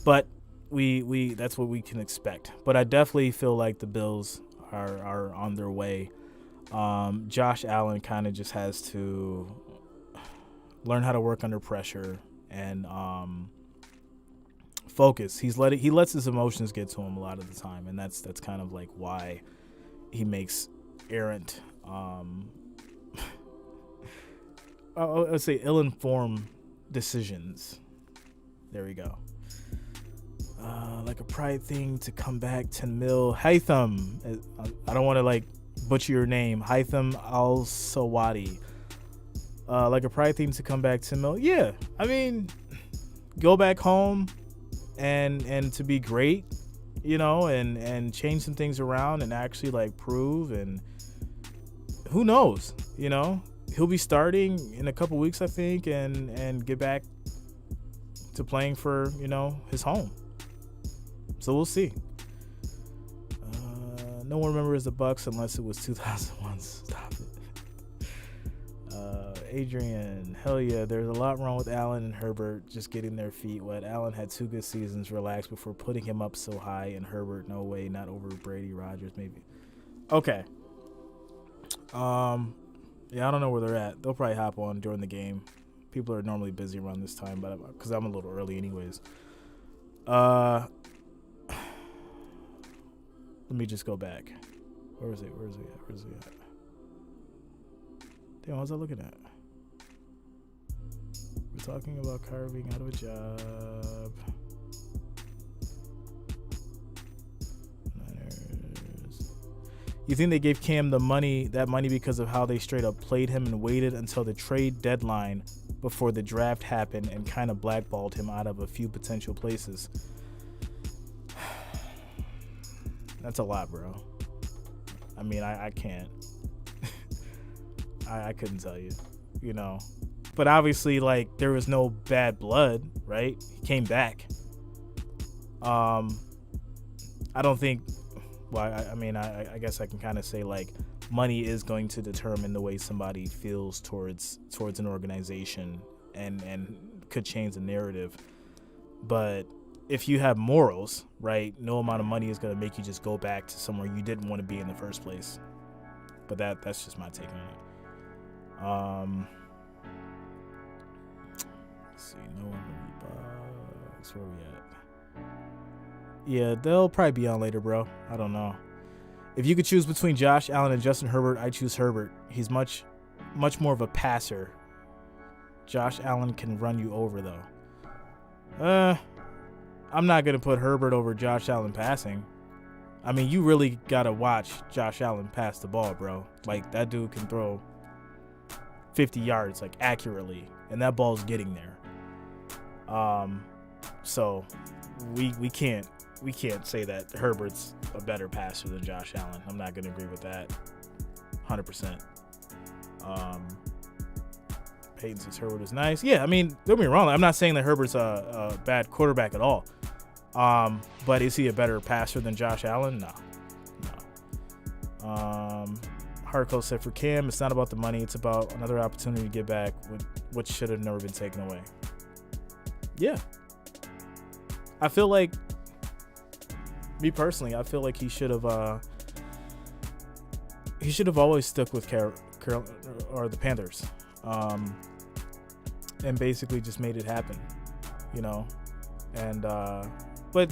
But we that's what we can expect. But I definitely feel like the Bills are on their way. Josh Allen kind of just has to learn how to work under pressure and focus. He lets his emotions get to him a lot of the time, and that's kind of like why he makes errant let's say ill-informed decisions. There we go. Like a pride thing to come back 10 mil. Haitham, I don't want to like butcher your name. Haitham Al-Sawadi. Like a pride thing to come back 10 mil. Yeah, I mean, go back home and to be great, and change some things around and actually like prove, and who knows, he'll be starting in a couple weeks, I think, and get back to playing for, his home. So we'll see. No one remembers the Bucks unless it was 2001. Stop it. Adrian, hell yeah, there's a lot wrong with Allen and Herbert just getting their feet wet. Allen had 2 good seasons, relaxed before putting him up so high, and Herbert, no way, not over Brady, Rodgers, maybe. Okay. Yeah, I don't know where they're at. They'll probably hop on during the game. People are normally busy around this time, but because I'm a little early anyways. Let me just go back. Where is it at? Damn, what was I looking at? We're talking about Carr being out of a job. Niners. You think they gave Cam that money because of how they straight up played him and waited until the trade deadline before the draft happened and kind of blackballed him out of a few potential places? That's a lot, bro. I mean, I can't. I couldn't tell you, But obviously, like, there was no bad blood, right? He came back. I don't think... Well, I guess I can kind of say, like, money is going to determine the way somebody feels towards an organization and could change the narrative. But if you have morals, right, no amount of money is going to make you just go back to somewhere you didn't want to be in the first place. But that's just my take on it. Let's see, no one really bugs. Where we at? Yeah, they'll probably be on later, bro. I don't know. If you could choose between Josh Allen and Justin Herbert, I choose Herbert. He's much more of a passer. Josh Allen can run you over, though. I'm not going to put Herbert over Josh Allen passing. I mean, you really got to watch Josh Allen pass the ball, bro. Like, that dude can throw 50 yards, like, accurately, and that ball's getting there. So we can't say that Herbert's a better passer than Josh Allen. I'm not going to agree with that 100%. Peyton says Herbert is nice. Yeah, I mean, don't get me wrong. I'm not saying that Herbert's a bad quarterback at all. But is he a better passer than Josh Allen? No. Harco said for Cam, it's not about the money. It's about another opportunity to get back with what should have never been taken away. Yeah. I feel like, me personally, I feel like he should have always stuck with the Panthers, and basically just made it happen, you know. And but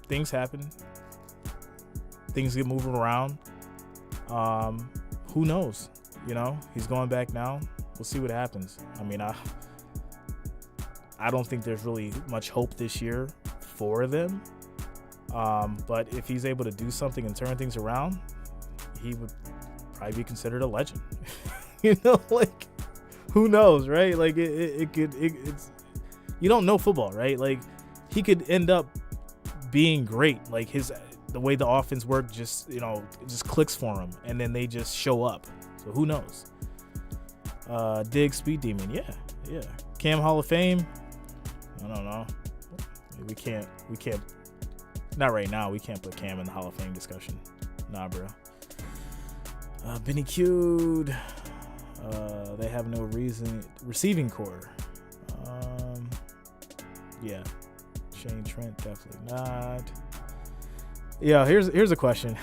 things happen. Things get moving around. Who knows? You know, he's going back now. We'll see what happens. I mean, I don't think there's really much hope this year for them. But if he's able to do something and turn things around, he would probably be considered a legend. You know, like, who knows, right? Like, it's you don't know football, right? Like, he could end up being great. Like, the way the offense worked, just, you know, it just clicks for him, and then they just show up. So who knows? Dig Speed Demon, yeah. Cam Hall of Fame, I don't know. We can't. Not right now. We can't put Cam in the Hall of Fame discussion. Nah, bro. Benny Q'd. They have no reason. Receiving core. Yeah. Shane Trent, definitely not. Yeah, here's a question.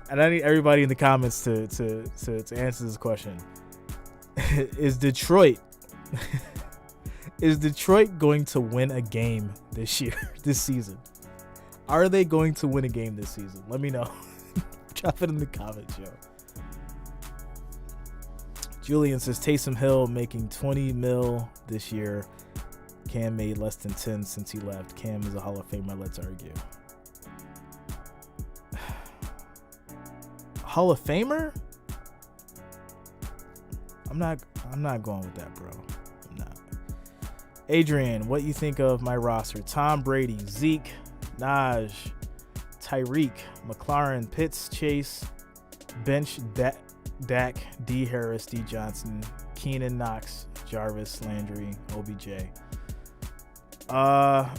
And I need everybody in the comments to answer this question. Is Detroit going to win a game this season? Are they going to win a game this season? Let me know. Drop it in the comments, yo. Julian says Taysom Hill making 20 mil this year. Cam made less than 10 since he left. Cam is a Hall of Famer. Let's argue. Hall of Famer? I'm not going with that, bro. I'm not. Adrian, what you think of my roster? Tom Brady, Zeke, Najee, Tyreek, McLaurin, Pitts, Chase, bench Dak, D Harris, D Johnson, Keenan, Knox, Jarvis, Landry, OBJ. Yeah,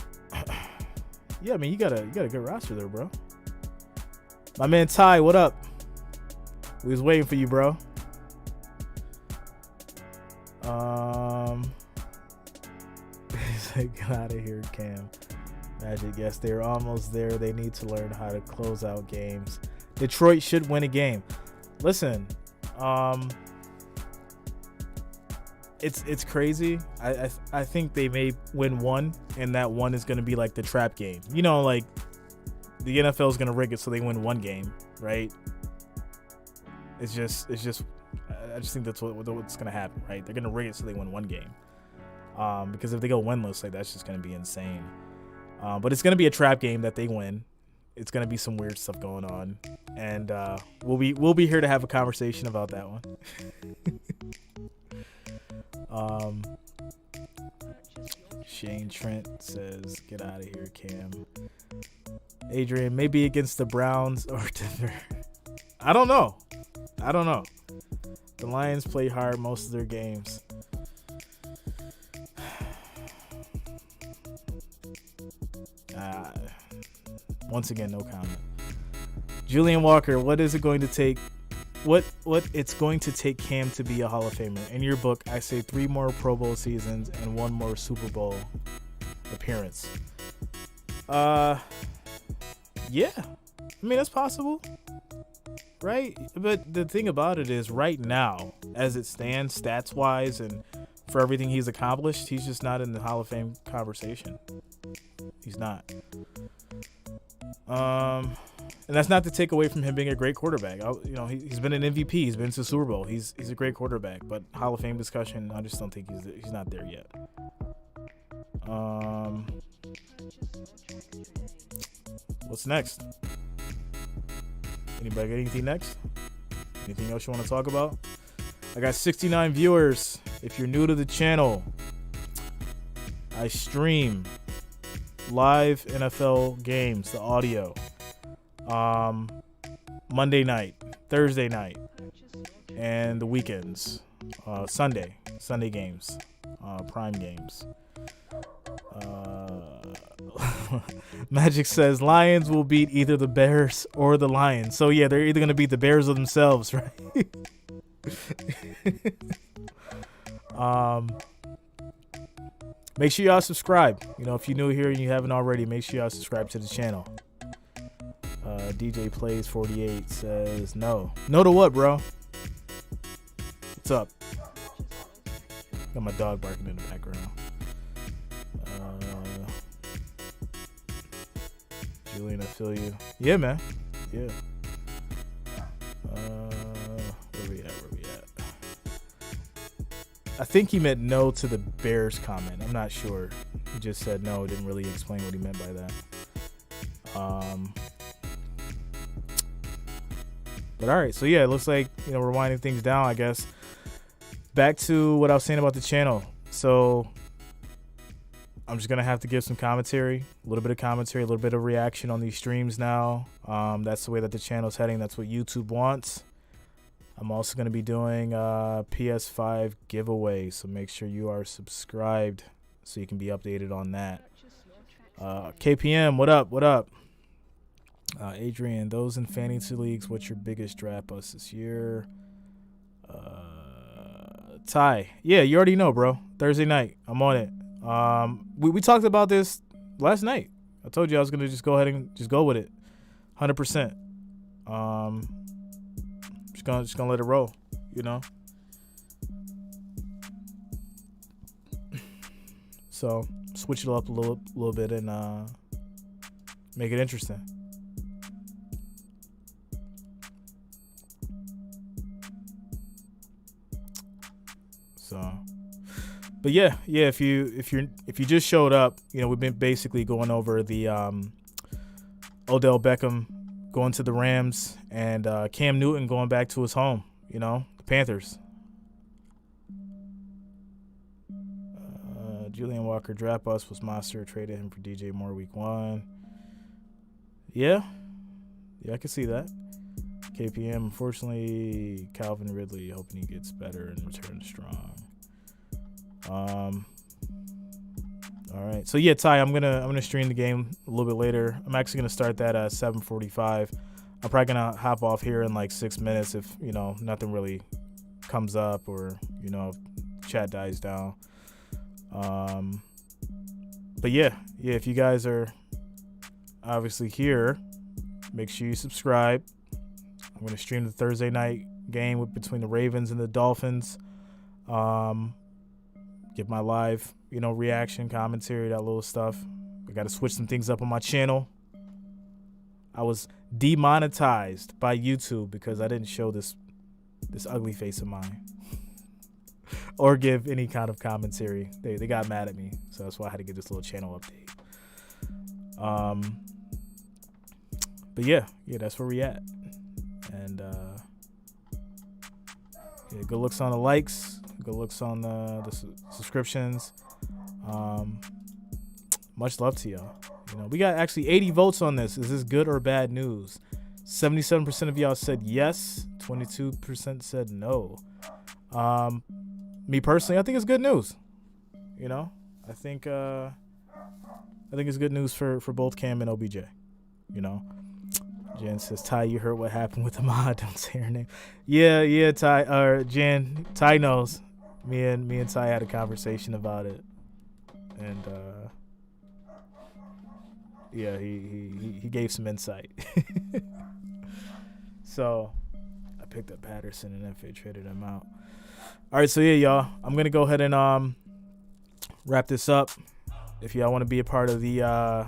I mean, you got a good roster there, bro. My man Ty, what up? We was waiting for you, bro. He's like, get out of here, Cam. Magic, yes, they're almost there. They need to learn how to close out games. Detroit should win a game. Listen, it's crazy. I think they may win one, and that one is going to be like the trap game. You know, like the NFL is going to rig it so they win one game, right? It's just. I just think that's what's going to happen, right? They're going to rig it so they win one game. Because if they go winless, like, that's just going to be insane. But it's going to be a trap game that they win. It's going to be some weird stuff going on, and we'll be here to have a conversation about that one. Shane Trent says, "Get out of here, Cam." Adrian, maybe against the Browns or Denver. I don't know. The Lions play hard most of their games. Once again, no comment. Julian Walker, what is it going to take? What it's going to take Cam to be a Hall of Famer? In your book, I say 3 more Pro Bowl seasons and 1 more Super Bowl appearance. Yeah. I mean, that's possible, right? But the thing about it is, right now, as it stands, stats-wise, and for everything he's accomplished, he's just not in the Hall of Fame conversation. He's not. And that's not to take away from him being a great quarterback. He's been an MVP. He's been to the Super Bowl. He's a great quarterback. But Hall of Fame discussion, I just don't think he's not there yet. What's next? Anybody got anything next? Anything else you want to talk about? I got 69 viewers. If you're new to the channel, I stream live NFL games, the audio, Monday night, Thursday night, and the weekends, Sunday games, prime games. Magic says Lions will beat either the Bears or the Lions. So yeah, they're either gonna beat the Bears or themselves, right? Make sure y'all subscribe. You know, if you're new here and you haven't already, make sure y'all subscribe to the channel. DJ Plays 48 says no. No to what, bro? What's up? Got my dog barking in the background. Julian, I feel you. Yeah, man. Yeah. Where we at? I think he meant no to the Bears comment. I'm not sure. He just said no. Didn't really explain what he meant by that. But all right. So yeah, it looks like, you know, we're winding things down, I guess. Back to what I was saying about the channel. So I'm just going to have to give some commentary, a little bit of commentary, a little bit of reaction on these streams now. That's the way that the channel's heading. That's what YouTube wants. I'm also going to be doing a PS5 giveaway, so make sure you are subscribed so you can be updated on that. KPM, what up? What up? Adrian, those in fantasy leagues, what's your biggest draft bust this year? Ty, yeah, you already know, bro. Thursday night, I'm on it. We talked about this last night. I told you I was gonna just go ahead and just go with it, 100%. Just gonna let it roll, you know. So switch it up a little bit and make it interesting. So, but yeah, if you just showed up, you know, we've been basically going over the Odell Beckham going to the Rams and Cam Newton going back to his home, you know, the Panthers. Julian Walker draft bust was monster, traded him for DJ Moore week 1. Yeah, I can see that. KPM, unfortunately, Calvin Ridley, hoping he gets better and returns strong. All right, so yeah, Ty, I'm gonna stream the game a little bit later. I'm actually gonna start that at 7:45. I'm probably gonna hop off here in like 6 minutes if, you know, nothing really comes up or, you know, chat dies down. But yeah, if you guys are obviously here, make sure you subscribe. I'm gonna stream the Thursday night game between the Ravens and the Dolphins. Give my live, you know, reaction, commentary, that little stuff. I got to switch some things up on my channel. I was demonetized by YouTube because I didn't show this ugly face of mine or give any kind of commentary. They got mad at me, so that's why I had to get this little channel update. But yeah, that's where we at. And yeah, good looks on the likes. Good looks on the subscriptions. Much love to y'all. You know, we got actually 80 votes on this. Is this good or bad news? 77% of y'all said yes. 22% said no. Me personally, I think it's good news. You know, I think it's good news for both Cam and OBJ. You know. Jen says, Ty, you heard what happened with the mod. Don't say her name. Yeah, Ty. Or Jen, Ty knows. Me and Ty had a conversation about it, and yeah, he gave some insight. So I picked up Patterson and FA traded him out. All right, so yeah, y'all, I'm gonna go ahead and wrap this up. If y'all want to be a part of the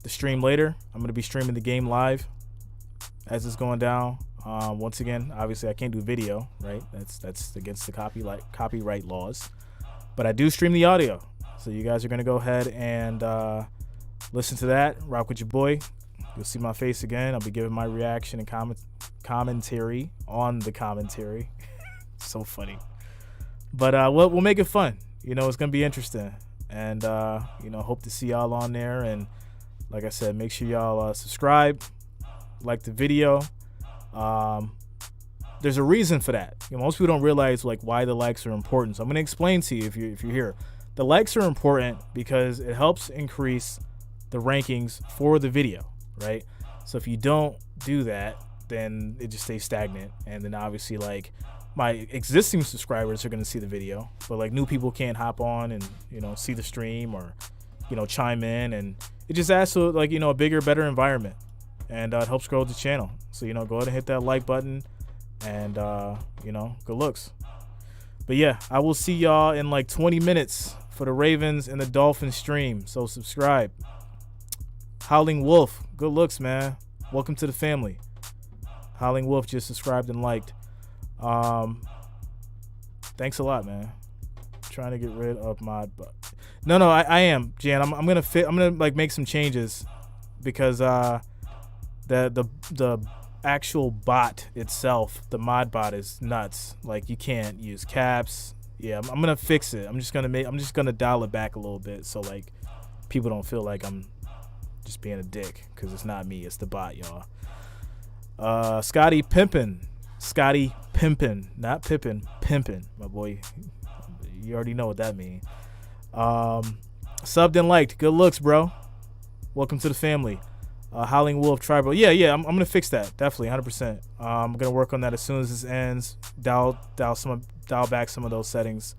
stream later, I'm gonna be streaming the game live as it's going down. Once again, obviously I can't do video, right? That's against the copyright laws. But I do stream the audio. So you guys are going to go ahead and listen to that. Rock with your boy. You'll see my face again. I'll be giving my reaction and commentary on the commentary. So funny. But we'll make it fun. You know, it's going to be interesting. And, you know, hope to see y'all on there. And like I said, make sure y'all subscribe, like the video. There's a reason for that. You know, most people don't realize like why the likes are important. So I'm going to explain to you if you're here. The likes are important because it helps increase the rankings for the video, right? So if you don't do that, then it just stays stagnant. And then obviously, like, my existing subscribers are going to see the video, but like new people can't hop on and, you know, see the stream or, you know, chime in, and it just adds to, like, you know, a bigger, better environment, and it helps grow the channel. So, you know, go ahead and hit that like button, and you know, good looks. But yeah, I will see y'all in like 20 minutes for the Ravens and the Dolphins stream. So subscribe. Howling Wolf, good looks, man. Welcome to the family. Howling Wolf just subscribed and liked. Thanks a lot, man. Trying to get rid of my no, I am, Jan. I'm gonna like make some changes, because the actual bot itself, the mod bot, is nuts. Like, you can't use caps. Yeah, I'm gonna fix it. I'm just gonna dial it back a little bit, so like people don't feel like I'm just being a dick, because it's not me, it's the bot, y'all. Scotty Pimpin, not Pippin, Pimpin, my boy. You already know what that means. Subbed and liked. Good looks, bro. Welcome to the family. Howling Wolf Tribal. Yeah, I'm gonna fix that, definitely, 100%. I'm gonna work on that as soon as this ends. Dial back some of those settings,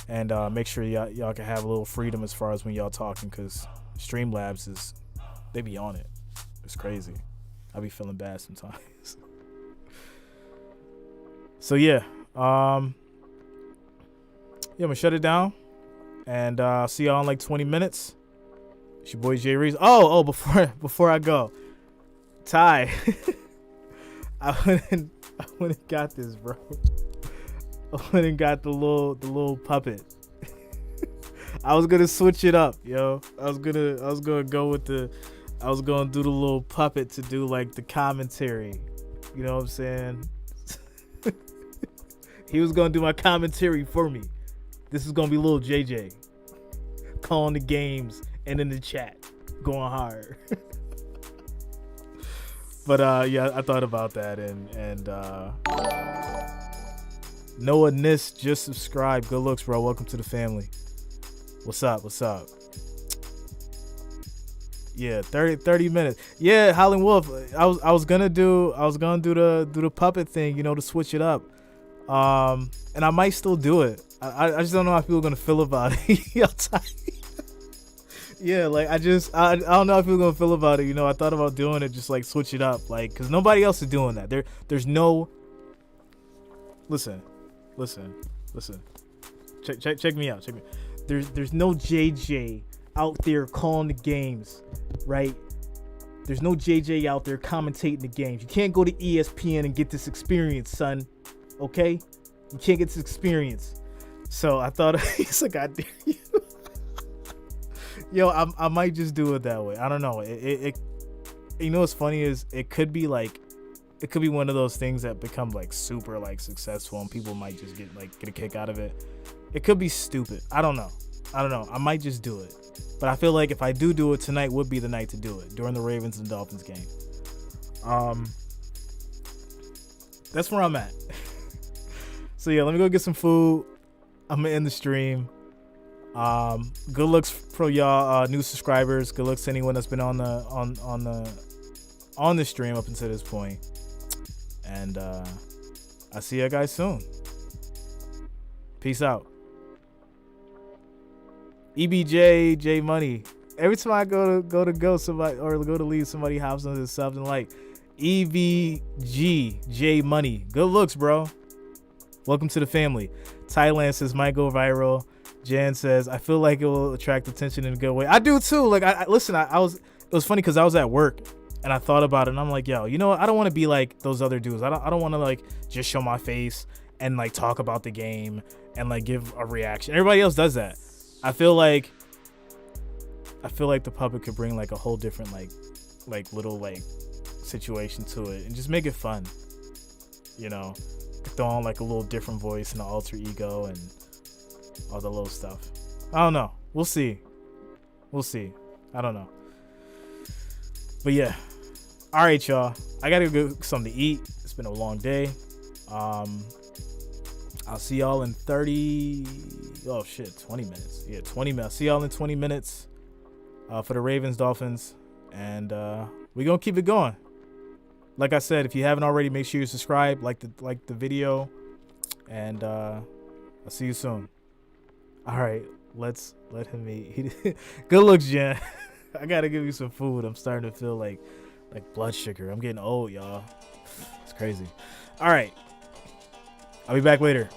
and make sure y'all can have a little freedom as far as when y'all talking, because Streamlabs they be on it. It's crazy. I be feeling bad sometimes. So yeah, I'm gonna shut it down, and see y'all in like 20 minutes. It's your boy Jreasn. Oh, before I go, Ty, I went and got this, bro. I went and got the little puppet. I was gonna switch it up, yo. I was gonna do the little puppet to do like the commentary. You know what I'm saying? He was gonna do my commentary for me. This is gonna be little JJ calling the games and in the chat going hard. But yeah, I thought about that, and Noah Nis just subscribed. Good looks, bro. Welcome to the family. What's up? Yeah, 30 minutes. Yeah, Howling Wolf. I was gonna do the puppet thing, you know, to switch it up. And I might still do it. I just don't know how people are gonna feel about it. Yeah, like I don't know how people are gonna feel about it. You know, I thought about doing it, just like switch it up, like, because nobody else is doing that. There's no. Listen. Check me out. There's no JJ out there calling the games, right? There's no JJ out there commentating the games. You can't go to ESPN and get this experience, son. Okay? You can't get this experience. So I thought, he's like, I dare you. Yo, I might just do it that way. I don't know. It you know what's funny is it could be one of those things that become like super like successful, and people might just get a kick out of it. It could be stupid. I don't know. I might just do it. But I feel like if I do it, tonight would be the night to do it, during the Ravens and Dolphins game. That's where I'm at. So yeah, let me go get some food. I'm gonna end the stream. Good looks for y'all new subscribers. Good looks to anyone that's been on the stream up until this point. And I'll see you guys soon. Peace out. EBJ J Money. Every time I go to leave, somebody hops into something like EVG J Money. Good looks, bro. Welcome to the family. Thailand says might go viral. Jan says I feel like it will attract attention in a good way. I do too. Like I listen. It was funny because I was at work and I thought about it, and I'm like, yo, you know what? I don't want to be like those other dudes. I don't want to like just show my face and like talk about the game and like give a reaction. Everybody else does that. I feel like the puppet could bring like a whole different like little like situation to it and just make it fun. You know, throw on like a little different voice and an alter ego and all the little stuff. I don't know. We'll see. I don't know. But yeah. All right, y'all. I gotta go get something to eat. It's been a long day. I'll see y'all in 20 minutes. Yeah, 20 minutes. See y'all in 20 minutes. for the Ravens Dolphins, and we're gonna keep it going. Like I said, if you haven't already, make sure you subscribe, like the video, and I'll see you soon. All right, let's let him eat. Good looks, Jen. I gotta give you some food. I'm starting to feel like blood sugar. I'm getting old, y'all. It's crazy. All right, I'll be back later.